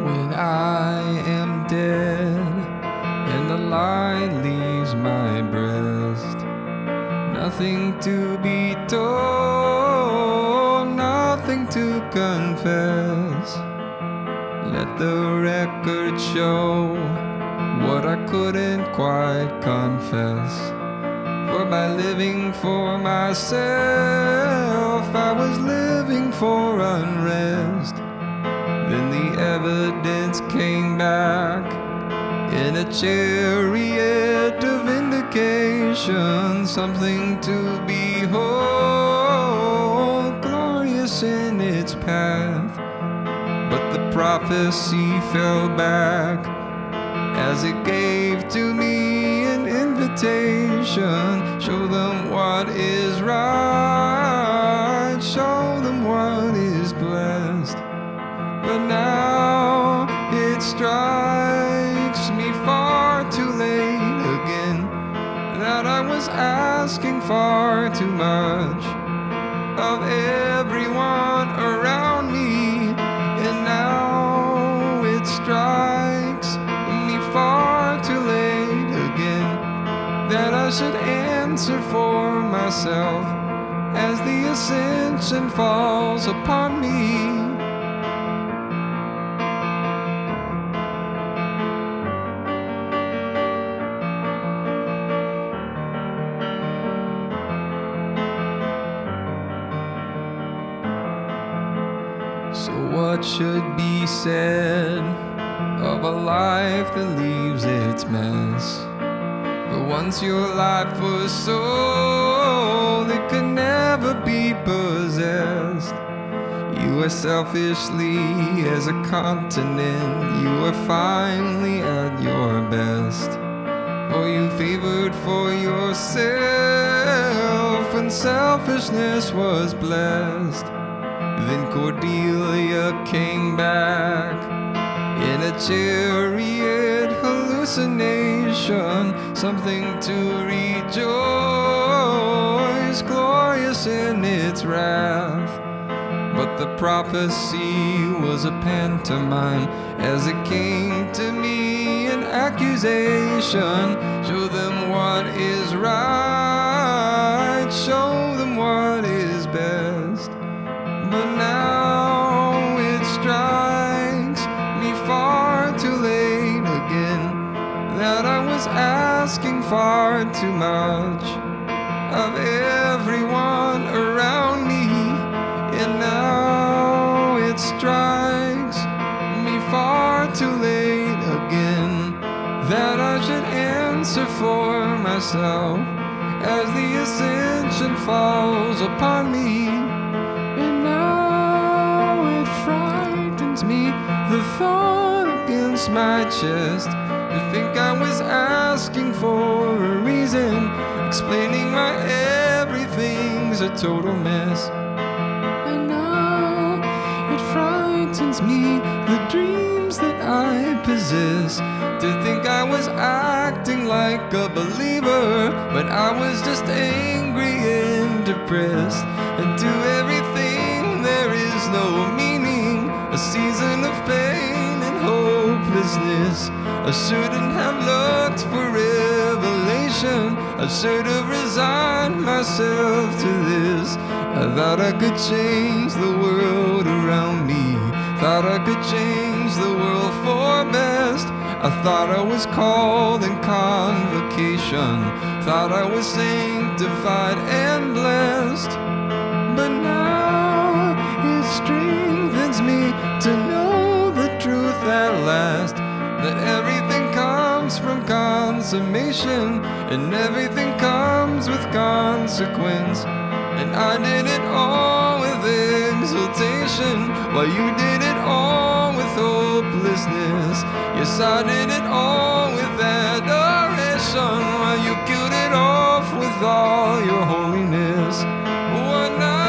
When I am dead and the light leaves my breast, nothing to be told, nothing to confess. Let the record show what I couldn't quite confess. For by living for myself, I was living for unrest. Then the evidence came back in a chariot of vindication, something to behold, glorious in its path. But the prophecy fell back as it gave to me an invitation. Show them what is right, show them what is blessed. But now it strikes me far too late again that I was asking far too much of everyone around me. And now it strikes me far too late again that I should answer for myself as the ascension falls upon me. So what should be said of a life that leaves its mess? But once your life was sold, it could never be possessed. You are selfishly as a continent, you are finally at your best. For you favored for yourself when selfishness was blessed. Then Cordelia came back in a chariot hallucination, something to rejoice, glorious in its wrath. But the prophecy was a pantomime as it came to me, an accusation. Show them what is right, show them what is best. But now it strikes me far too late again that I was asking far too much of everyone around me. And now it strikes me far too late again that I should answer for myself as the ascension falls upon me. Me the thought against my chest to think I was asking for a reason, explaining why everything's a total mess. And now it frightens me, the dreams that I possess, to think I was acting like a believer, but I was just angry and depressed. And to everything there is no meaning, a season of pain and hopelessness. I shouldn't have looked for revelation, I should have resigned myself to this. I thought I could change the world around me, thought I could change the world for best. I thought I was called in convocation, thought I was sanctified and blessed. But now it strengthens me to know the truth at last, that everything comes from consummation and everything comes with consequence. And I did it all with exultation, while you did it all with hopelessness. Yes, I did it all with adoration, while you killed it off with all your holiness. What now?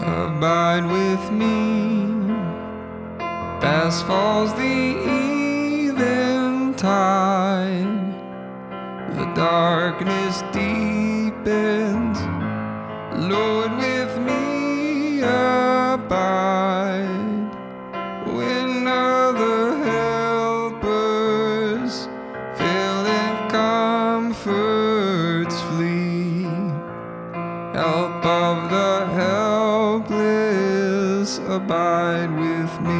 abide with me. Fast falls the eventide, the darkness deepens. Lord, with me abide. When other helpers fail and comforts flee, help of the helpless abide with me.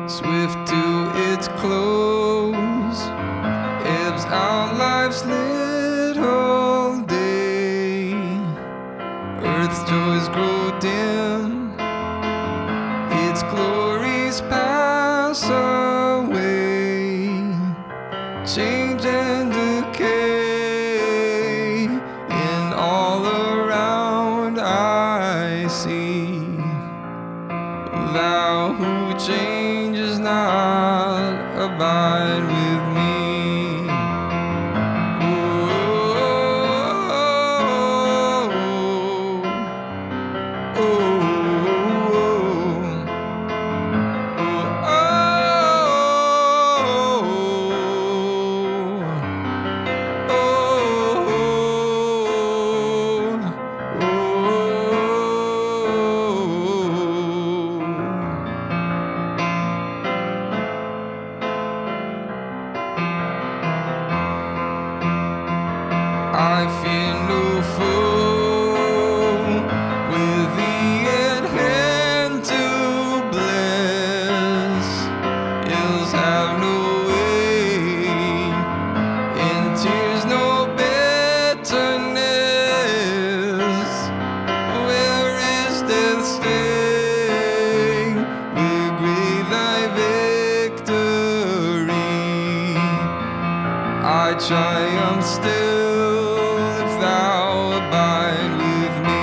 Swift to its close, ebbs out life's little day. Earth's joys grow dim, its glories pass away. Change and decay, and all around I see Thou who changes not, abide with me. I fear no foe with thee at hand to bless. Ills have no way, in tears no bitterness. Where is death's sting? Where great thy victory? I triumph still if thou abide with me.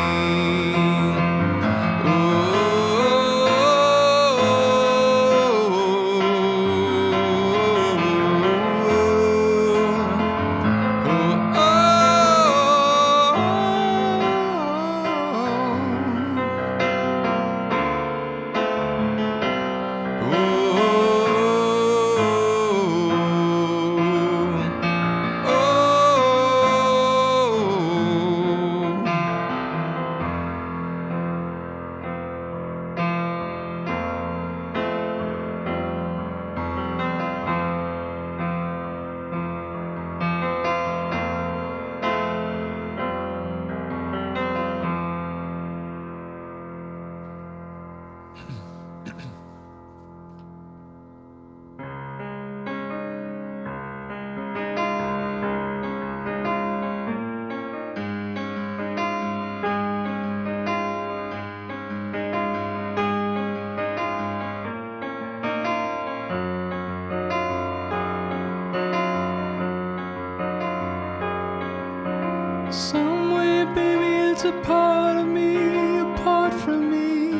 Somewhere, baby, it's a part of me, apart from me.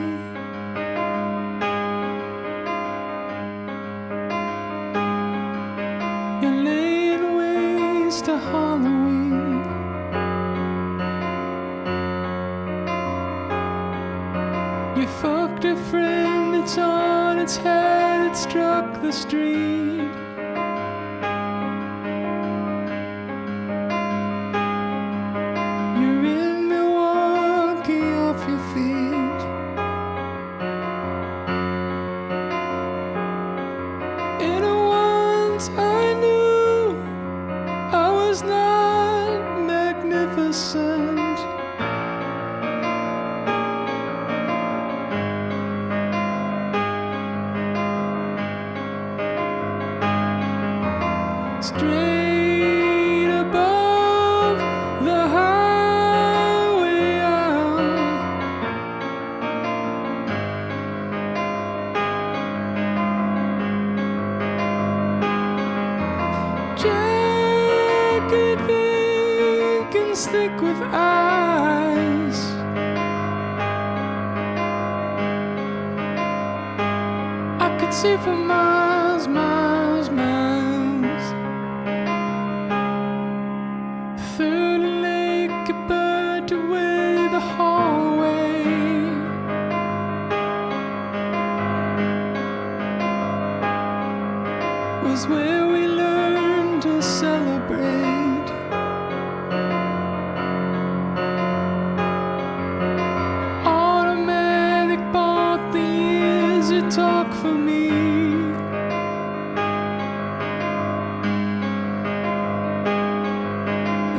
You're laying waste to Halloween. You fucked a friend, it's on its head, it struck the street. You're in Milwaukee off your feet. And once I knew I was not magnificent. Straight above the highway jacket vacants thick with ice. I could see for miles, miles, miles. is where we learn to celebrate. Automatic bought the years you talk for me.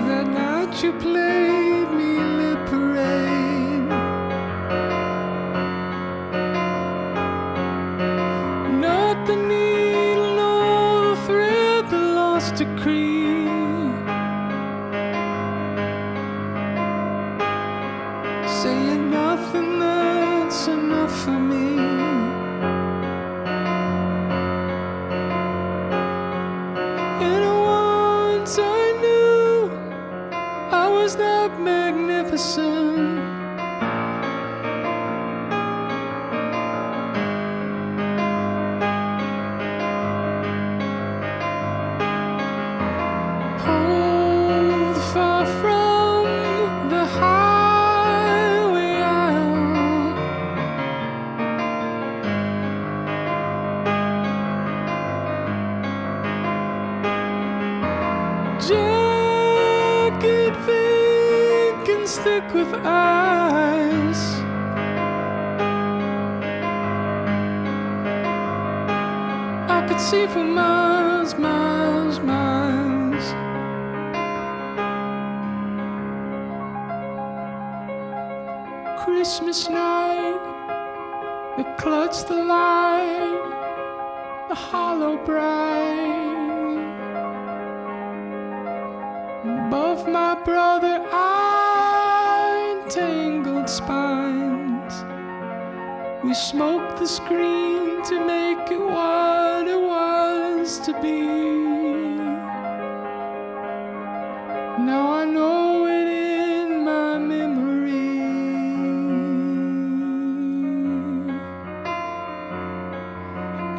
That night you played me lip parade. Not the needle nor the thread, the lost decree. Saying nothing that's enough for me. And once I knew I was not magnificent. Hold far from the highway aisle. Jagged vacants thick with eyes. I could see for miles, miles, miles. Christmas night, the clutched the light, the hollow bright. Above my brother, I entangled spines. We smoked the screen to make it what it was to be. Now I know it in my memory.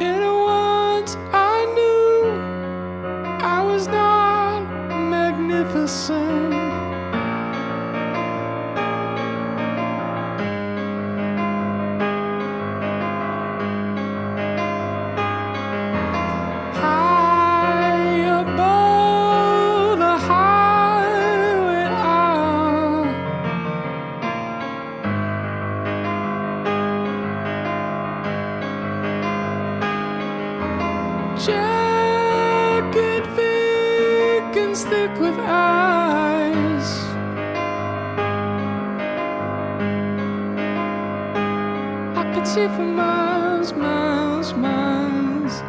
And once I knew I was not magnificent. High above the highway aisle. Jagged vacants thick with eyes. I could see for miles, miles, miles.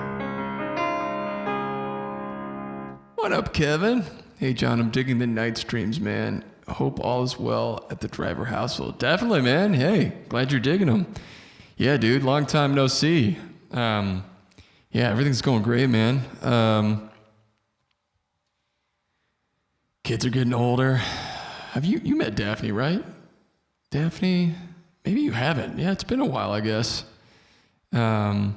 What up, Kevin? Hey, John, I'm digging the night streams, man. I hope all is well at the Driver household. Definitely, man. Hey, glad you're digging them. Yeah, dude, long time no see. Yeah, everything's going great, man. Kids are getting older. Have you met Daphne, right? Daphne? Maybe you haven't. Yeah, it's been a while, I guess. But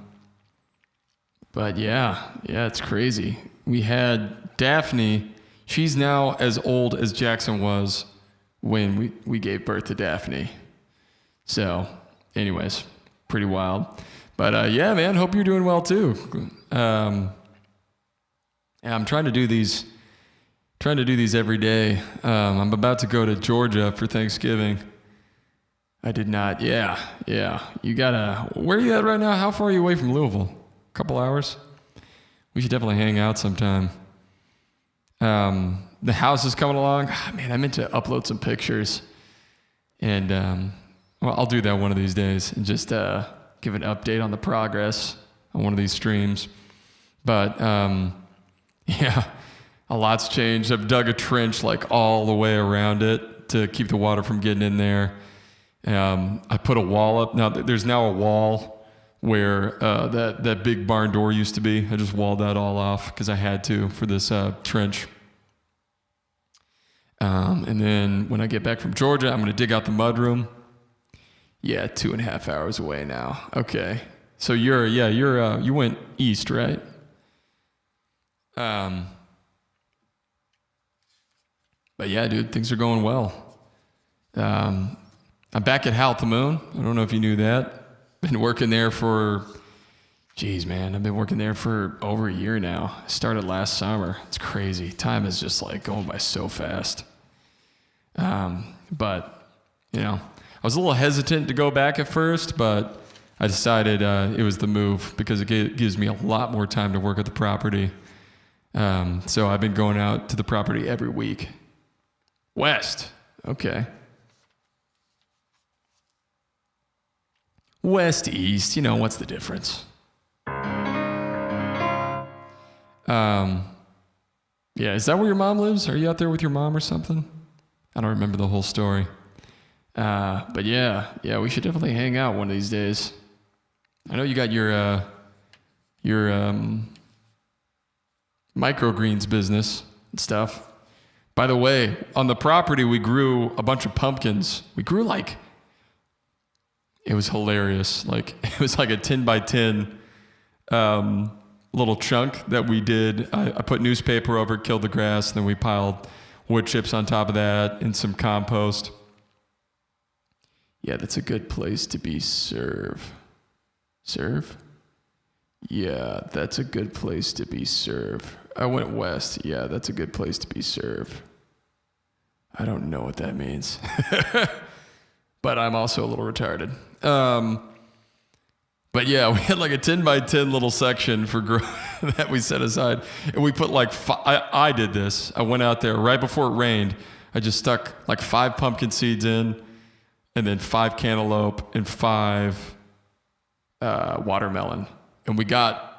yeah, it's crazy. We had Daphne. She's now as old as Jackson was when we gave birth to Daphne. So, anyways, pretty wild. But yeah, man, hope you're doing well too. Yeah, I'm trying to do these every day. I'm about to go to Georgia for Thanksgiving. I did not. Yeah. You gotta. Where are you at right now? How far are you away from Louisville? A couple hours. We should definitely hang out sometime. The house is coming along. Man, I meant to upload some pictures, and well, I'll do that one of these days and just give an update on the progress on one of these streams. But yeah, a lot's changed. I've dug a trench like all the way around it to keep the water from getting in there. I put a wall up. Now there's now a wall where that big barn door used to be. I just walled that all off because I had to for this trench. And then when I get back from Georgia, I'm going to dig out the mudroom. Yeah, 2.5 hours away now. Okay. So you went east, right? But yeah, dude, things are going well. I'm back at Howl at the Moon. I don't know if you knew that. Been working there for Geez, man, I've been working there for over a year now. I started last summer. It's crazy. Time is just like going by so fast. But, you know, I was a little hesitant to go back at first, but I decided it was the move because it gives me a lot more time to work at the property. So I've been going out to the property every week. West. Okay. West, east, you know, what's the difference? Yeah, is that where your mom lives? Are you out there with your mom or something? I don't remember the whole story. But yeah, we should definitely hang out one of these days. I know you got your microgreens business and stuff. By the way, on the property, we grew a bunch of pumpkins. We grew it was hilarious. It was like a 10 by 10 little chunk that we did. I put newspaper over it, killed the grass, and then we piled wood chips on top of that and some compost. Yeah, that's a good place to be Serve? Yeah, that's a good place to be Serve. I went west. Yeah, that's a good place to be Serve. I don't know what that means. But I'm also a little retarded. But yeah, we had like a 10 by 10 little section for that we set aside. And we put I did this. I went out there right before it rained. I just stuck 5 pumpkin seeds in, and then 5 cantaloupe and 5 watermelon. And we got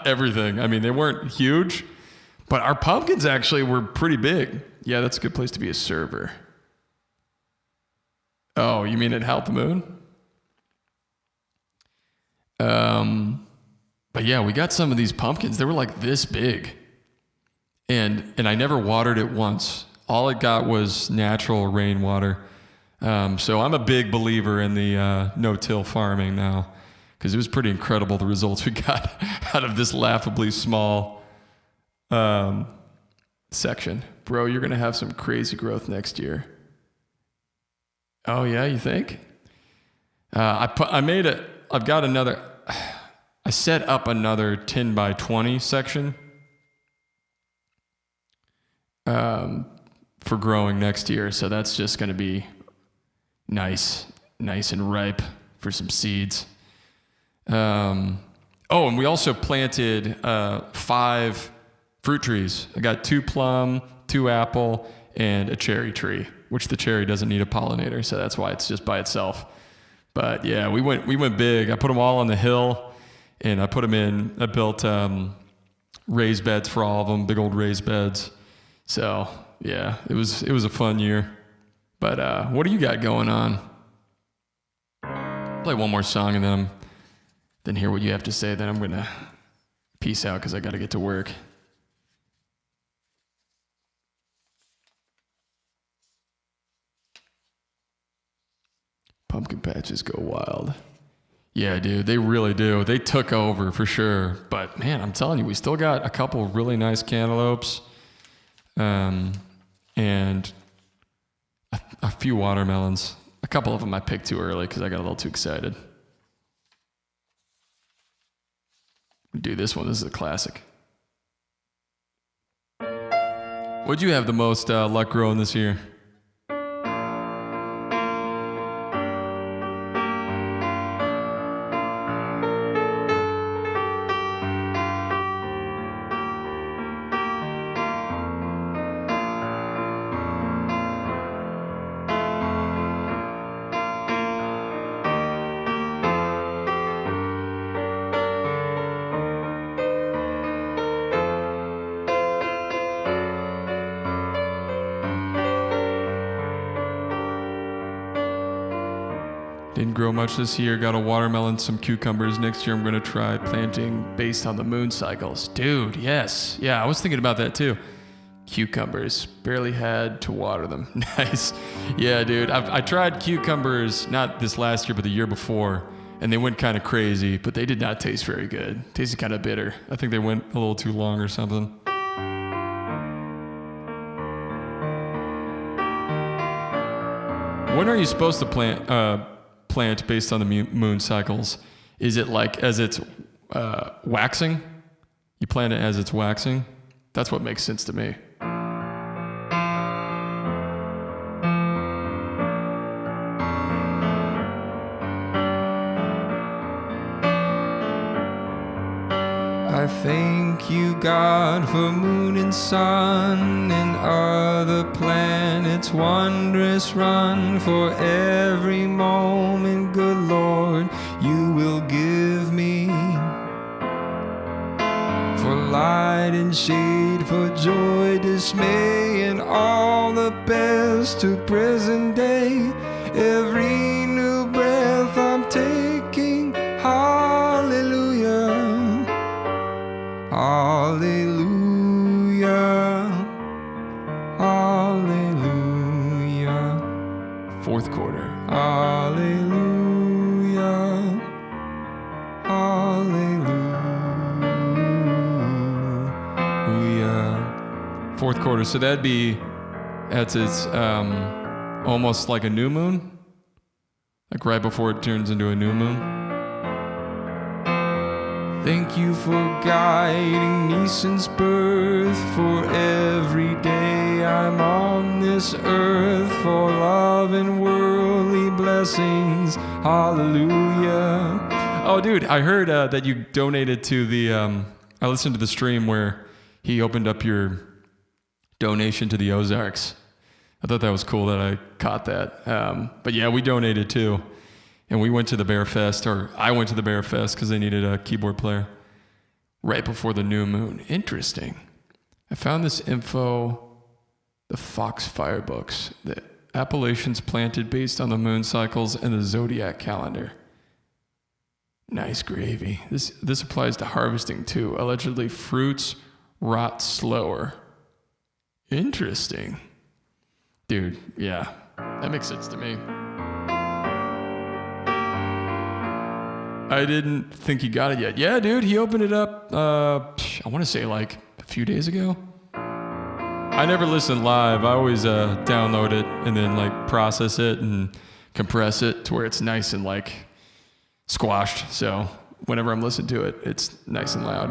everything. I mean, they weren't huge, but our pumpkins actually were pretty big. Yeah, that's a good place to be a server. Oh, you mean at Halt the Moon? But yeah, we got some of these pumpkins. They were like this big. And I never watered it once. All it got was natural rainwater. So I'm a big believer in the no-till farming now, because it was pretty incredible the results we got out of this laughably small section. Bro, you're going to have some crazy growth next year. Oh yeah, you think? I set up another 10 by 20 section for growing next year. So that's just going to be nice and ripe for some seeds. And we also planted 5 fruit trees. I got 2 plum, 2 apple, and a cherry tree, which the cherry doesn't need a pollinator, so that's why it's just by itself. But yeah, we went big. I put them all on the hill, and I built raised beds for all of them, big old raised beds. So yeah, it was a fun year. But what do you got going on? Play one more song and then hear what you have to say. Then I'm gonna peace out because I got to get to work. Pumpkin patches go wild. Yeah, dude, they really do. They took over for sure. But man, I'm telling you, we still got a couple really nice cantaloupes, and a few watermelons. A couple of them I picked too early because I got a little too excited. Do this one. This is a classic. What'd you have the most luck growing this year? Didn't grow much this year. Got a watermelon, some cucumbers. Next year I'm going to try planting based on the moon cycles. Dude, yes. Yeah, I was thinking about that too. Cucumbers. Barely had to water them. Nice. Yeah, dude. I tried cucumbers, not this last year, but the year before, and they went kind of crazy, but they did not taste very good. Tasted kind of bitter. I think they went a little too long or something. When are you supposed to plant based on the moon cycles? Is it like as it's waxing? You plant it as it's waxing? That's what makes sense to me. I thank you, God, for moon and sun and other planets' wondrous run. For every moment, good Lord, you will give me. For light and shade, for joy, dismay, and all the best to present day. Every new breath I'm taking, hallelujah. Hallelujah, hallelujah. Fourth quarter. Hallelujah, hallelujah. Fourth quarter. So that's it's almost like a new moon, like right before it turns into a new moon. Thank you for guiding me since birth, for every day I'm on this earth, for love and worldly blessings. Hallelujah. Oh, dude, I heard that you donated to the, I listened to the stream where he opened up your donation to the Ozarks. I thought that was cool that I caught that. But yeah, we donated too. And we went to the Bear Fest, or I went to the Bear Fest because they needed a keyboard player right before the new moon. Interesting. I found this info, the Foxfire books, the appellations planted based on the moon cycles and the zodiac calendar. Nice gravy. This applies to harvesting too. Allegedly, fruits rot slower. Interesting. Dude, yeah, that makes sense to me. I didn't think he got it yet. Yeah, dude, he opened it up, I want to say like a few days ago. I never listen live. I always download it and then like process it and compress it to where it's nice and like squashed. So whenever I'm listening to it, it's nice and loud.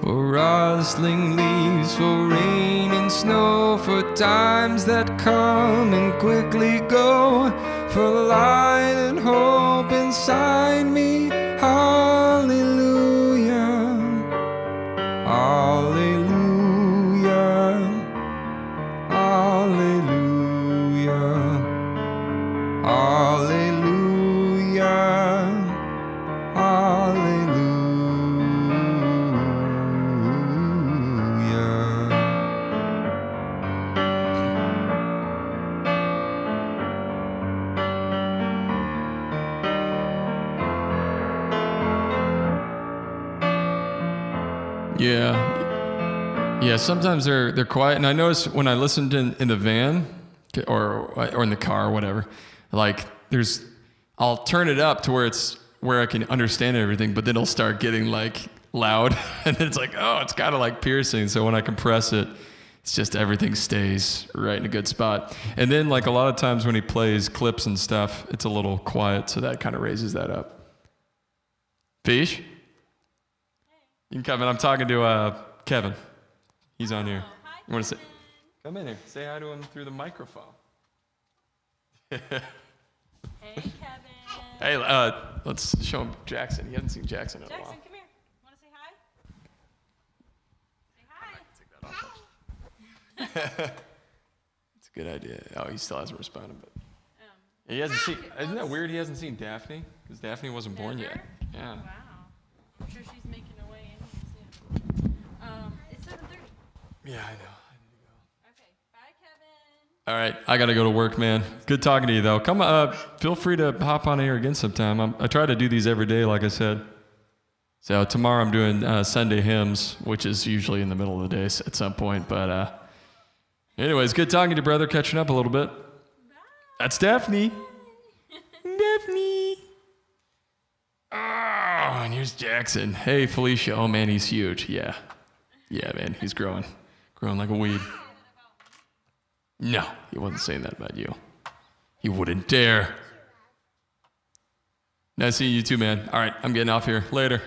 For rustling leaves, for rain and snow, for times that come and quickly go, for light and hope inside me. Hallelujah, hallelujah, hallelujah, hallelujah, hallelujah. Yeah. Sometimes they're quiet, and I notice when I listened in the van or in the car or whatever, like I'll turn it up to where I can understand everything, but then it'll start getting like loud, and then it's like, oh, it's kind of like piercing. So when I compress it, it's just everything stays right in a good spot. And then like a lot of times when he plays clips and stuff, it's a little quiet, so that kind of raises that up. Fish? You can come in. I'm talking to Kevin. He's on here. Hi, You want to say? Kevin. Come in here. Say hi to him through the microphone. Hey, Kevin. Hey, let's show him Jackson. He hasn't seen Jackson in a Jackson, while. come here. Want to say hi? Say hi. Take that off. It's a good idea. Oh, he still hasn't responded, but he hasn't seen. Isn't that weird? He hasn't seen Daphne because Daphne wasn't born yet. Yeah. Wow. I'm sure she's making her way in here soon. It's 7:30. Yeah, I know. Okay. Bye, Kevin. All right, I gotta go to work, man. Good talking to you, though. Come, feel free to hop on here again sometime. I try to do these every day, like I said. So tomorrow I'm doing Sunday hymns, which is usually in the middle of the day at some point. But anyways, good talking to you, brother. Catching up a little bit. Bye. That's Daphne. Daphne. Oh, and here's Jackson. Hey, Felicia. Oh man, he's huge. Yeah, man, he's growing like a weed. No, he wasn't saying that about you. You wouldn't dare. Nice seeing you too, man. All right, I'm getting off here. Later.